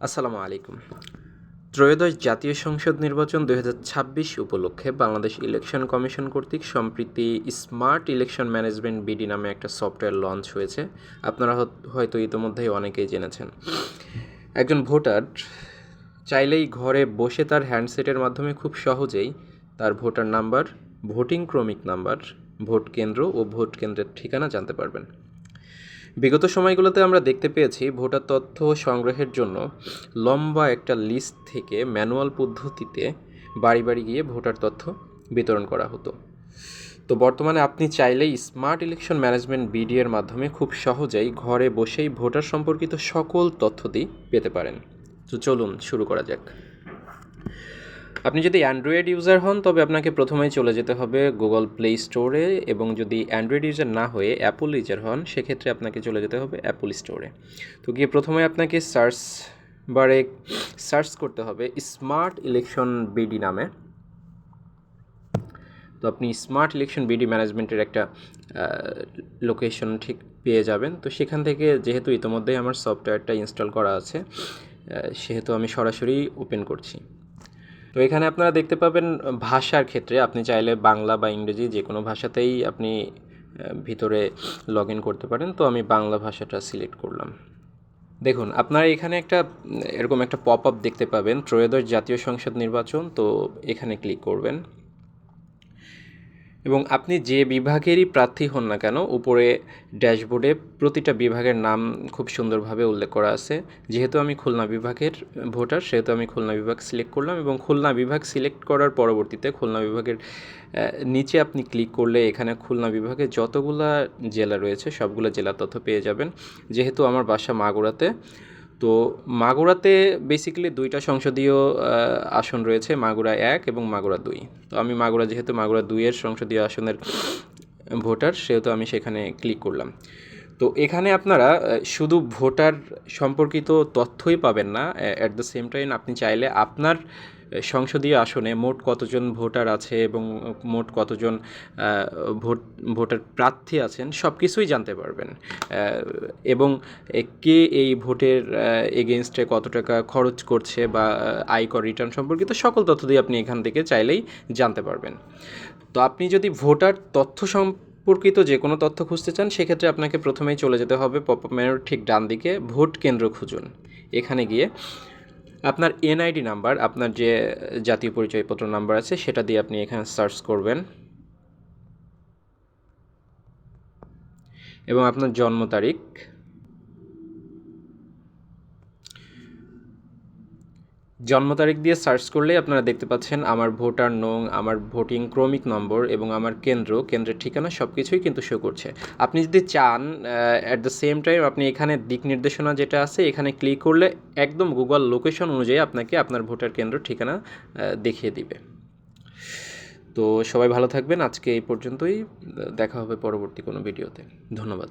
আসসালামু আলাইকুম। ত্রয়োদশ জাতীয় সংসদ নির্বাচন ২০২৬ উপলক্ষে বাংলাদেশ ইলেকশন কমিশন কর্তৃক সম্প্রতি স্মার্ট ইলেকশন ম্যানেজমেন্ট বিডি নামে একটা সফটওয়্যার লঞ্চ হয়েছে। আপনারা হয়তো ইতোমধ্যেই অনেকেই জেনেছেন। একজন ভোটার চাইলেই ঘরে বসে তার হ্যান্ডসেটের মাধ্যমে খুব সহজেই তার ভোটার নাম্বার, ভোটিং ক্রমিক নাম্বার, ভোট কেন্দ্র ও ভোট কেন্দ্রের ঠিকানা জানতে পারবেন। বিগত সময়গুলোতে আমরা দেখতে পেয়েছি ভোটার তথ্য সংগ্রহের জন্য লম্বা একটা লিস্ট থেকে ম্যানুয়াল পদ্ধতিতে বাড়ি বাড়ি গিয়ে ভোটার তথ্য বিতরণ করা হতো। তো বর্তমানে আপনি চাইলেই স্মার্ট ইলেকশন ম্যানেজমেন্ট বিডি এর মাধ্যমে খুব সহজেই ঘরে বসেই ভোটার সম্পর্কিত সকল তথ্যটি পেতে পারেন। তো চলুন শুরু করা যাক। আপনি যদি অ্যান্ড্রয়েড ইউজার হন তবে আপনাকে প্রথমেই চলে যেতে হবে গুগল প্লে স্টোরে, এবং যদি অ্যান্ড্রয়েড ইউজার না হয়ে অ্যাপল ইউজার হন সেক্ষেত্রে আপনাকে চলে যেতে হবে অ্যাপল স্টোরে। তো গিয়ে প্রথমে আপনাকে সার্চ বারে সার্চ করতে হবে স্মার্ট ইলেকশন বিডি নামে। তো আপনি স্মার্ট ইলেকশন বিডি ম্যানেজমেন্টের একটা লোকেশন ঠিক পেয়ে যাবেন। তো সেখান থেকে যেহেতু ইতিমধ্যেই আমার সফটওয়্যারটা ইনস্টল করা আছে সেহেতু আমি সরাসরি ওপেন করছি। তো এখানে আপনারা দেখতে পাবেন ভাষার ক্ষেত্রে আপনি চাইলে বাংলা বা ইংরেজি যে কোনো ভাষাতেই আপনি ভিতরে লগ ইন করতে পারেন। তো আমি বাংলা ভাষাটা সিলেক্ট করলাম। দেখুন আপনারা এখানে এরকম একটা পপ আপ দেখতে পাবেন, ত্রয়োদশ জাতীয় সংসদ নির্বাচন। তো এখানে ক্লিক করবেন এবং আপনি যে বিভাগেরই প্রার্থী হন না কেন উপরে ড্যাশবোর্ডে প্রতিটা বিভাগের নাম খুব সুন্দরভাবে উল্লেখ করা আছে। যেহেতু আমি খুলনা বিভাগের ভোটার সেহেতু আমি খুলনা বিভাগ সিলেক্ট করলাম, এবং খুলনা বিভাগ সিলেক্ট করার পরবর্তীতে খুলনা বিভাগের নিচে আপনি ক্লিক করলে এখানে খুলনা বিভাগে যতগুলা জেলা রয়েছে সবগুলো জেলার তথ্য পেয়ে যাবেন। যেহেতু আমার বাসা মাগুরাতে, তো মাগুরাতে বেসিক্যালি দুইটা সংসদীয় আসন রয়েছে, মাগুরা 1 এবং মাগুরা 2। তো আমি মাগুরা, যেহেতু মাগুরা 2-এর সংসদীয় আসনের ভোটার সেহেতু আমি সেখানে ক্লিক করলাম। তো এখানে আপনারা শুধু ভোটার সম্পর্কিত তথ্যই পাবেন না, অ্যাট দ্য সেম টাইম আপনি চাইলে আপনার সংসদীয় আসনে মোট কতজন ভোটার আছে এবং মোট কতজন ভোটার প্রার্থী আছেন সব কিছুই জানতে পারবেন, এবং কে এই ভোটের এগেনস্টে কত টাকা খরচ করছে বা আয়কর রিটার্ন সম্পর্কিত সকল তথ্য দিয়ে আপনি এখান থেকে চাইলেই জানতে পারবেন। তো আপনি যদি ভোটার তথ্য সম্পর্কিত যে কোনো তথ্য খুঁজতে চান সেক্ষেত্রে আপনাকে প্রথমেই চলে যেতে হবে পপ আপ মেনুর ঠিক ডান দিকে ভোট কেন্দ্র খুঁজুন। এখানে গিয়ে আপনার এনআইডি নাম্বার, আপনার যে জাতীয় পরিচয়পত্র নাম্বার আছে সেটা দিয়ে আপনি এখানে সার্চ করবেন, এবং আপনার জন্ম তারিখ, দিয়ে সার্চ করলেই আপনারা দেখতে পাচ্ছেন আমার ভোটার নং, আমার ভোটিং ক্রমিক নম্বর এবং আমার কেন্দ্রের ঠিকানা সব কিছুই কিন্তু শো করছে। আপনি যদি চান অ্যাট দ্য সেম টাইম আপনি এখানে দিক নির্দেশনা যেটা আছে এখানে ক্লিক করলে একদম গুগল লোকেশন অনুযায়ী আপনাকে আপনার ভোটার কেন্দ্র ঠিকানা দেখিয়ে দিবে। তো সবাই ভালো থাকবেন, আজকে এই পর্যন্তই, দেখা হবে পরবর্তী কোনো ভিডিওতে। ধন্যবাদ।